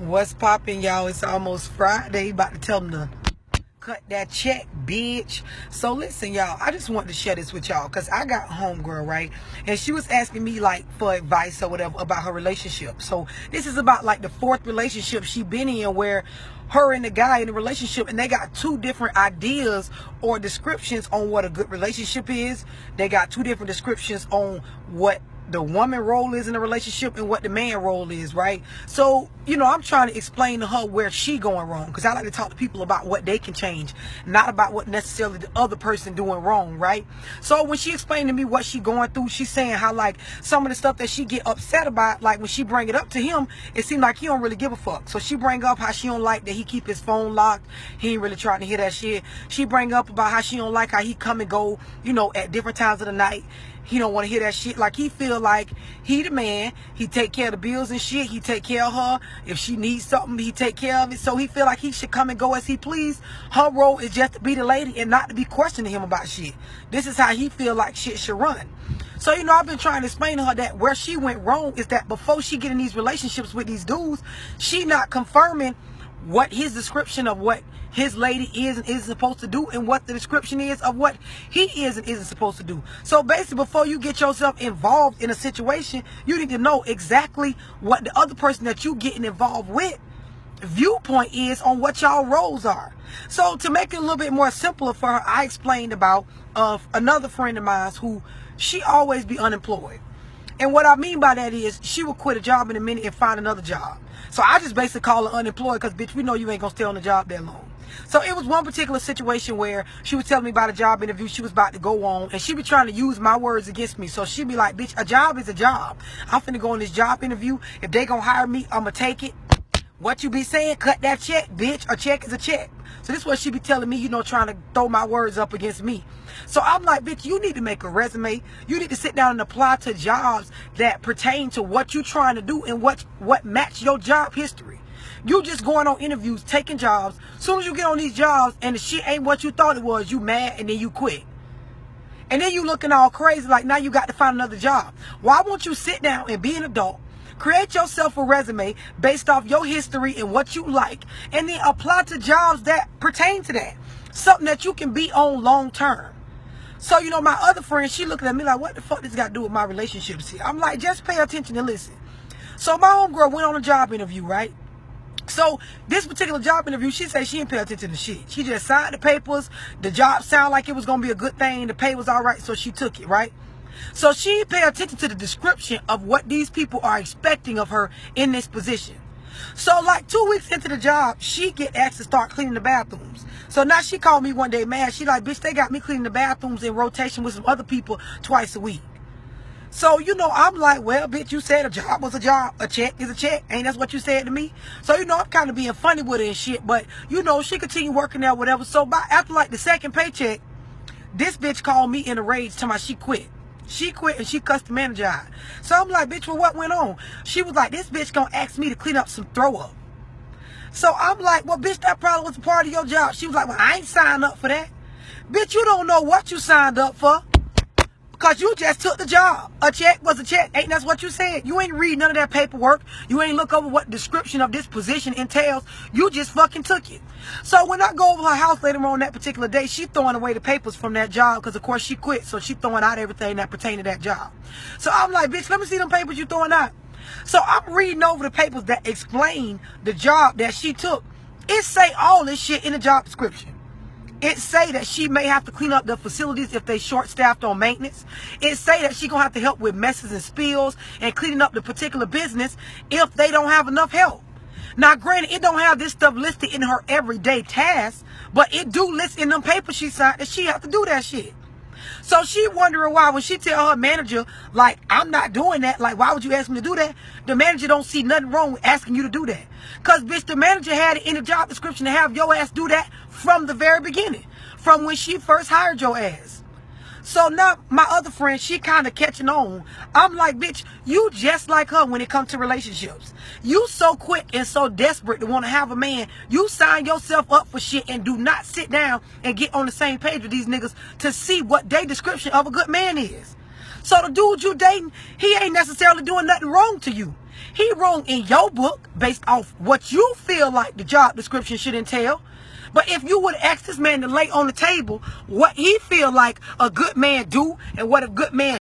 What's popping, y'all? It's almost Friday. About to tell them to cut that check, bitch. So listen, y'all, I just wanted to share this with y'all because I got a homegirl, right? And she was asking me like for advice or whatever about her relationship. So this is about like the fourth relationship she been in where her and the guy in the relationship, and they got two different ideas or descriptions on what a good relationship is. They got two different descriptions on what the woman role is in a relationship and what the man role is, right? So, you know, I'm trying to explain to her where she going wrong, because I like to talk to people about what they can change, not about what necessarily the other person doing wrong, right? So when she explained to me what she going through, she's saying how like some of the stuff that she get upset about, like when she bring it up to him, it seemed like he don't really give a fuck. So she bring up how she don't like that he keep his phone locked. He ain't really trying to hear that shit. She bring up about how she don't like how he come and go, you know, at different times of the night. He don't want to hear that shit. Like, he feel like he the man. He take care of the bills and shit. He take care of her. If she needs something, he take care of it. So he feel like he should come and go as he please. Her role is just to be the lady and not to be questioning him about shit. This is how he feel like shit should run. So, you know, I've been trying to explain to her that where she went wrong is that before she get in these relationships with these dudes, she not confirming what his description of what his lady is and isn't supposed to do, and what the description is of what he is and isn't supposed to do. So basically, before you get yourself involved in a situation, you need to know exactly what the other person that you getting involved with viewpoint is on what y'all roles are. So to make it a little bit more simpler for her, I explained about another friend of mine who she always be unemployed. And what I mean by that is she will quit a job in a minute and find another job. So I just basically call her unemployed because, bitch, we know you ain't going to stay on the job that long. So it was one particular situation where she was telling me about a job interview she was about to go on, and she be trying to use my words against me. So she be like, bitch, a job is a job. I'm finna go on this job interview. If they gonna hire me, I'm gonna take it. What you be saying, cut that check, bitch. A check is a check. So this is what she be telling me, you know, trying to throw my words up against me. So I'm like, bitch, you need to make a resume. You need to sit down and apply to jobs that pertain to what you trying to do and what match your job history. You just going on interviews, taking jobs. As soon as you get on these jobs and the shit ain't what you thought it was, you mad and then you quit. And then you looking all crazy like now you got to find another job. Why won't you sit down and be an adult? Create yourself a resume based off your history and what you like, and then apply to jobs that pertain to that. Something that you can be on long term. So, you know, my other friend, she looking at me like, what the fuck this got to do with my relationships here? I'm like, just pay attention and listen. So my homegirl went on a job interview, right? So this particular job interview, she said she didn't pay attention to shit. She just signed the papers. The job sounded like it was going to be a good thing. The pay was all right, so she took it, right? So she paid attention to the description of what these people are expecting of her in this position. So like 2 weeks into the job, she get asked to start cleaning the bathrooms. So now she called me one day mad. She like, bitch, they got me cleaning the bathrooms in rotation with some other people twice a week. So, you know, I'm like, well, bitch, you said a job was a job. A check is a check. Ain't that's what you said to me? So, you know, I'm kind of being funny with her and shit. But, you know, she continued working there, whatever. So, after like the second paycheck, this bitch called me in a rage telling me she quit. She quit and she cussed the manager out. So, I'm like, bitch, well, what went on? She was like, this bitch gonna ask me to clean up some throw up. So, I'm like, well, bitch, that probably was a part of your job. She was like, well, I ain't signed up for that. Bitch, you don't know what you signed up for. Because you just took the job. A check was a check. Ain't that's what you said. You ain't read none of that paperwork. You ain't look over what description of this position entails. You just fucking took it. So when I go over her house later on that particular day, she throwing away the papers from that job because, of course, she quit. So she throwing out everything that pertained to that job. So I'm like, bitch, let me see them papers you throwing out. So I'm reading over the papers that explain the job that she took. It say all this shit in the job description. It say that she may have to clean up the facilities if they short-staffed on maintenance. It say that she gonna have to help with messes and spills and cleaning up the particular business if they don't have enough help. Now, granted, it don't have this stuff listed in her everyday tasks, but it do list in them papers she signed that she have to do that shit. So she wondering why when she tell her manager, like, I'm not doing that, like, why would you ask me to do that? The manager don't see nothing wrong with asking you to do that. Because, bitch, the manager had it in the job description to have your ass do that from the very beginning, from when she first hired your ass. So now my other friend, she kind of catching on. I'm like, bitch, you just like her when it comes to relationships. You so quick and so desperate to want to have a man. You sign yourself up for shit and do not sit down and get on the same page with these niggas to see what their description of a good man is. So the dude you dating, he ain't necessarily doing nothing wrong to you. He wrong in your book based off what you feel like the job description should entail. But if you would ask this man to lay on the table what he feel like a good man do and what a good man